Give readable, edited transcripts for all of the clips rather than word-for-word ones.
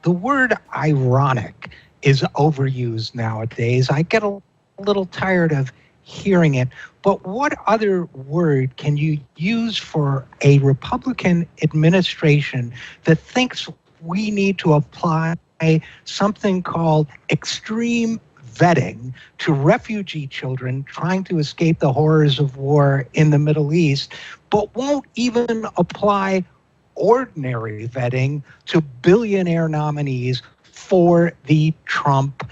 the word ironic is overused nowadays. I get a little tired of hearing it, but what other word can you use for a Republican administration that thinks we need to apply something called extreme vetting to refugee children trying to escape the horrors of war in the Middle East, but won't even apply ordinary vetting to billionaire nominees for the Trump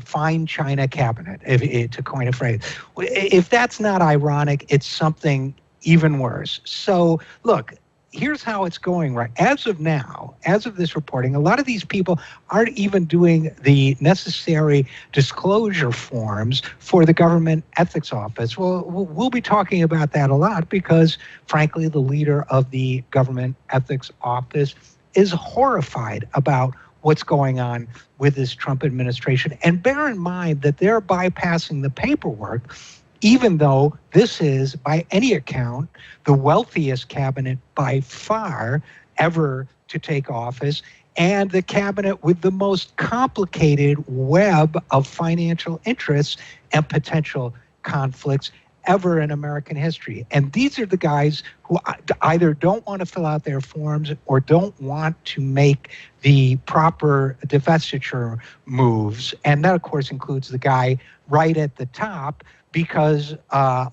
fine China cabinet, to coin a phrase. If that's not ironic, it's something even worse. So look, here's how it's going right. As of now, as of this reporting, a lot of these people aren't even doing the necessary disclosure forms for the Government Ethics Office. Well, we'll be talking about that a lot because, frankly, the leader of the Government Ethics Office is horrified about what's going on with this Trump administration. And bear in mind that they're bypassing the paperwork, even though this is, by any account, the wealthiest cabinet by far ever to take office, and the cabinet with the most complicated web of financial interests and potential conflicts ever in American history. And these are the guys who either don't want to fill out their forms or don't want to make the proper divestiture moves. And that, of course, includes the guy right at the top, because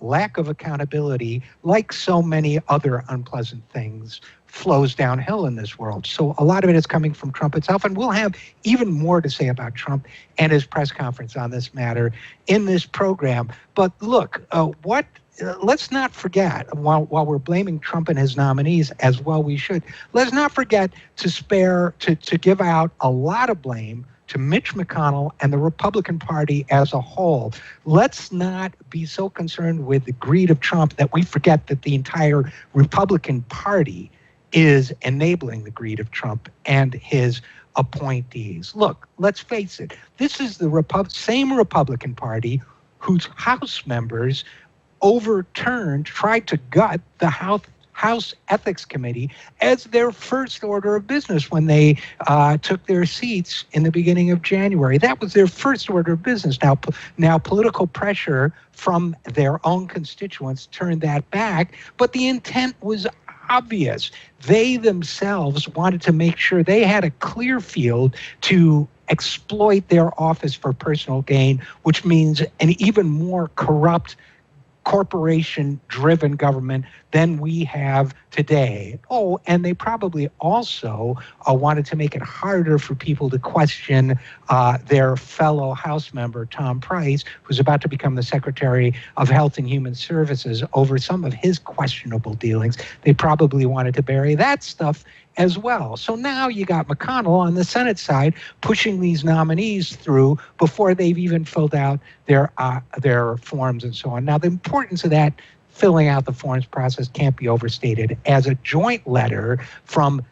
lack of accountability, like so many other unpleasant things, flows downhill in this world. So a lot of it is coming from Trump itself, and we'll have even more to say about Trump and his press conference on this matter in this program. But look, let's not forget, while we're blaming Trump and his nominees, as well we should, let's not forget to give out a lot of blame to Mitch McConnell and the Republican Party as a whole. Let's not be so concerned with the greed of Trump that we forget that the entire Republican Party is enabling the greed of Trump and his appointees. Look, let's face it, this is the same Republican Party whose House members tried to gut the House Ethics Committee as their first order of business when they took their seats in the beginning of January. That was their first order of business. Now political pressure from their own constituents turned that back, but the intent was obvious. They themselves wanted to make sure they had a clear field to exploit their office for personal gain, which means an even more corrupt corporation-driven government than we have today. Oh, and they probably also wanted to make it harder for people to question their fellow House member, Tom Price, who's about to become the Secretary of Health and Human Services, over some of his questionable dealings. They probably wanted to bury that stuff as well. So now you got McConnell on the Senate side pushing these nominees through before they've even filled out their forms and so on. Now, the importance of that filling out the forms process can't be overstated. As a joint letter from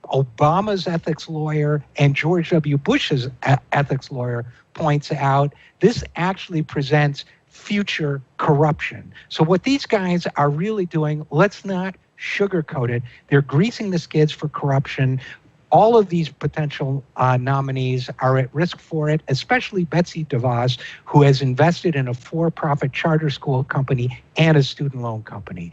Obama's ethics lawyer and George W. Bush's ethics lawyer points out, this actually presents future corruption. So what these guys are really doing, let's not sugarcoat it. They're greasing the skids for corruption. All of these potential nominees are at risk for it, especially Betsy DeVos, who has invested in a for-profit charter school company and a student loan company.